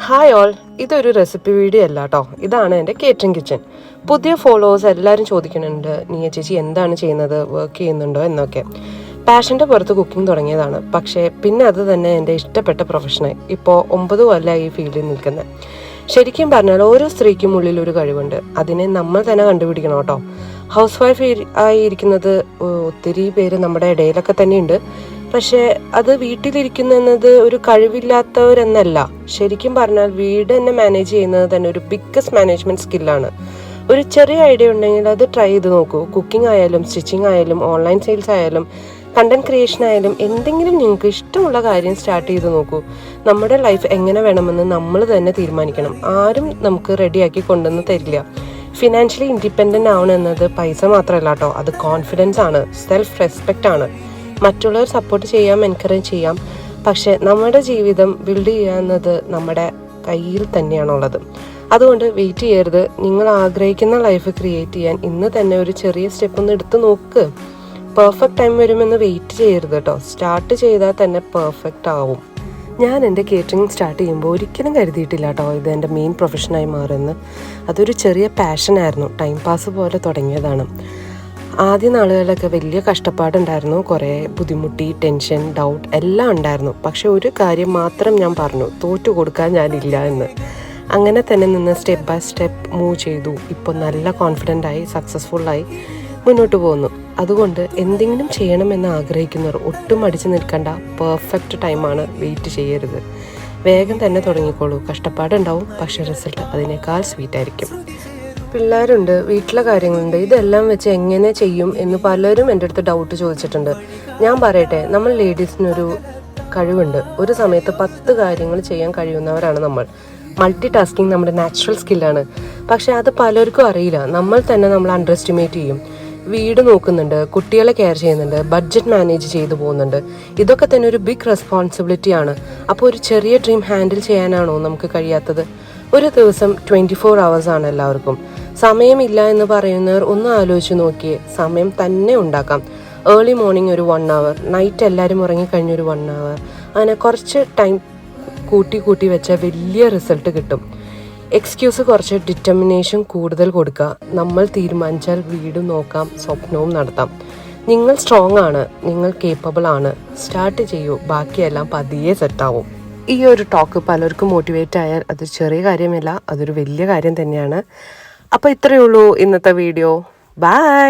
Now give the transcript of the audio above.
Hi all, ഇതൊരു recipe video അല്ല കേട്ടോ. ഇതാണ് എൻ്റെ കേറ്ററിംഗ് കിച്ചൺ. പുതിയ ഫോളോവേഴ്സ് എല്ലാവരും ചോദിക്കുന്നുണ്ട്, നീയ ചേച്ചി എന്താണ് ചെയ്യുന്നത്, വർക്ക് ചെയ്യുന്നുണ്ടോ എന്നൊക്കെ. പാഷൻ്റെ പുറത്ത് കുക്കിംഗ് തുടങ്ങിയതാണ്, പക്ഷേ പിന്നെ അത് തന്നെ എൻ്റെ ഇഷ്ടപ്പെട്ട പ്രൊഫഷനായി. ഇപ്പോൾ 9 കൊല്ലമായി ഈ ഫീൽഡിൽ നിൽക്കുന്നത്. ശരിക്കും പറഞ്ഞാൽ ഓരോ സ്ത്രീക്കും ഉള്ളിൽ ഒരു കഴിവുണ്ട്, അതിനെ നമ്മൾ തന്നെ കണ്ടുപിടിക്കണം കേട്ടോ. ഹൗസ് വൈഫ് ആയിരിക്കുന്നത് ഒത്തിരി പേര് നമ്മുടെ ഇടയിലൊക്കെ തന്നെയുണ്ട്. പക്ഷേ അത് വീട്ടിലിരിക്കുന്നത് ഒരു കഴിവില്ലാത്തവരെന്നല്ല. ശരിക്കും പറഞ്ഞാൽ വീട് തന്നെ മാനേജ് ചെയ്യുന്നത് തന്നെ ഒരു ബിഗ്ഗസ്റ്റ് മാനേജ്മെന്റ് സ്കില്ലാണ്. ഒരു ചെറിയ ഐഡിയ ഉണ്ടെങ്കിൽ അത് ട്രൈ ചെയ്ത് നോക്കൂ. കുക്കിംഗ് ആയാലും, സ്റ്റിച്ചിങ് ആയാലും, ഓൺലൈൻ സെയിൽസ് ആയാലും, കണ്ടന്റ് ക്രിയേഷൻ ആയാലും, എന്തെങ്കിലും നിങ്ങൾക്ക് ഇഷ്ടമുള്ള കാര്യം സ്റ്റാർട്ട് ചെയ്ത് നോക്കൂ. നമ്മുടെ ലൈഫ് എങ്ങനെ വേണമെന്ന് നമ്മൾ തന്നെ തീരുമാനിക്കണം. ആരും നമുക്ക് റെഡിയാക്കി കൊണ്ടുവന്ന് തരില്ല. ഫിനാൻഷ്യലി ഇൻഡിപെൻഡൻ്റ് ആവണം എന്നത് പൈസ മാത്രമല്ല കേട്ടോ, അത് കോൺഫിഡൻസ് ആണ്, സെൽഫ് റെസ്പെക്റ്റ് ആണ്. മറ്റുള്ളവർ സപ്പോർട്ട് ചെയ്യാം, എൻകറേജ് ചെയ്യാം, പക്ഷെ നമ്മുടെ ജീവിതം ബിൽഡ് ചെയ്യാവുന്നത് നമ്മുടെ കയ്യിൽ തന്നെയാണുള്ളത്. അതുകൊണ്ട് വെയിറ്റ് ചെയ്യരുത്. നിങ്ങൾ ആഗ്രഹിക്കുന്ന ലൈഫ് ക്രിയേറ്റ് ചെയ്യാൻ ഇന്ന് തന്നെ ഒരു ചെറിയ സ്റ്റെപ്പ് ഒന്ന് എടുത്ത് നോക്ക്. പെർഫെക്റ്റ് ടൈം വരുമെന്ന് വെയിറ്റ് ചെയ്യരുത് കേട്ടോ. സ്റ്റാർട്ട് ചെയ്താൽ തന്നെ പെർഫെക്റ്റ് ആവും. ഞാൻ എൻ്റെ കേറ്ററിംഗ് സ്റ്റാർട്ട് ചെയ്യുമ്പോൾ ഒരിക്കലും കരുതിയിട്ടില്ല കേട്ടോ ഇത് എൻ്റെ മെയിൻ പ്രൊഫഷനായി മാറുമെന്ന്. അതൊരു ചെറിയ പാഷനായിരുന്നു, ടൈം പാസ് പോലെ തുടങ്ങിയതാണ്. ആദ്യ നാളുകളിലൊക്കെ വലിയ കഷ്ടപ്പാടുണ്ടായിരുന്നു, കുറേ ബുദ്ധിമുട്ടി, ടെൻഷൻ, ഡൗട്ട് എല്ലാം ഉണ്ടായിരുന്നു. പക്ഷെ ഒരു കാര്യം മാത്രം ഞാൻ പറഞ്ഞു, തോറ്റു കൊടുക്കാൻ ഞാനില്ല എന്ന്. അങ്ങനെ തന്നെ നിന്ന് സ്റ്റെപ്പ് ബൈ സ്റ്റെപ്പ് മൂവ് ചെയ്തു. ഇപ്പോൾ നല്ല കോൺഫിഡൻ്റായി, സക്സസ്ഫുള്ളായി മുന്നോട്ട് പോകുന്നു. അതുകൊണ്ട് എന്തെങ്കിലും ചെയ്യണമെന്ന് ആഗ്രഹിക്കുന്നവർ ഒട്ടും അടിച്ചു നിൽക്കേണ്ട. പെർഫെക്റ്റ് ടൈമാണ്, വെയിറ്റ് ചെയ്യരുത്. വേഗം തന്നെ തുടങ്ങിക്കോളൂ. കഷ്ടപ്പാടുണ്ടാവും, പക്ഷേ റിസൾട്ട് അതിനേക്കാൾ സ്വീറ്റായിരിക്കും. പിള്ളേരുണ്ട്, വീട്ടിലെ കാര്യങ്ങളുണ്ട്, ഇതെല്ലാം വെച്ച് എങ്ങനെ ചെയ്യും എന്ന് പലരും എൻ്റെ അടുത്ത് ഡൗട്ട് ചോദിച്ചിട്ടുണ്ട്. ഞാൻ പറയട്ടെ, നമ്മൾ ലേഡീസിനൊരു കഴിവുണ്ട്. ഒരു സമയത്ത് 10 കാര്യങ്ങൾ ചെയ്യാൻ കഴിയുന്നവരാണ് നമ്മൾ. മൾട്ടി ടാസ്കിങ് നമ്മുടെ നാച്ചുറൽ സ്കില്ലാണ്. പക്ഷേ അത് പലർക്കും അറിയില്ല. നമ്മൾ അണ്ടർ എസ്റ്റിമേറ്റ് ചെയ്യും. വീട് നോക്കുന്നുണ്ട്, കുട്ടികളെ കെയർ ചെയ്യുന്നുണ്ട്, ബഡ്ജറ്റ് മാനേജ് ചെയ്തു പോകുന്നുണ്ട്. ഇതൊക്കെ തന്നെ ഒരു ബിഗ് റെസ്പോൺസിബിലിറ്റിയാണ്. അപ്പോൾ ഒരു ചെറിയ ഡ്രീം ഹാൻഡിൽ ചെയ്യാനാണോ നമുക്ക് കഴിയാത്തത്? ഒരു ദിവസം 24 hours ആണ് എല്ലാവർക്കും. സമയമില്ല എന്ന് പറയുന്നവർ ഒന്ന് ആലോചിച്ച് നോക്കിയേ. സമയം തന്നെ ഉണ്ടാക്കാം. ഏർലി മോർണിംഗ് ഒരു 1 hour, നൈറ്റ് എല്ലാവരും ഉറങ്ങിക്കഴിഞ്ഞൊരു 1 hour, അങ്ങനെ കുറച്ച് ടൈം കൂട്ടി വെച്ചാൽ വലിയ റിസൾട്ട് കിട്ടും. എക്സ്ക്യൂസ് കുറച്ച്, ഡിറ്റർമിനേഷൻ കൂടുതൽ കൊടുക്കുക. നമ്മൾ തീരുമാനിച്ചാൽ വീടും നോക്കാം, സ്വപ്നവും നടത്താം. നിങ്ങൾ സ്ട്രോങ് ആണ്, നിങ്ങൾ കേപ്പബിൾ ആണ്. സ്റ്റാർട്ട് ചെയ്യൂ, ബാക്കിയെല്ലാം പതിയെ സെറ്റാവും. ഈ ഒരു ടോക്ക് പലർക്കും മോട്ടിവേറ്റ് ആയാൽ അതൊരു ചെറിയ കാര്യമല്ല, അതൊരു വലിയ കാര്യം തന്നെയാണ്. അപ്പോൾ ഇത്രയേ ഉള്ളൂ ഇന്നത്തെ വീഡിയോ. ബൈ.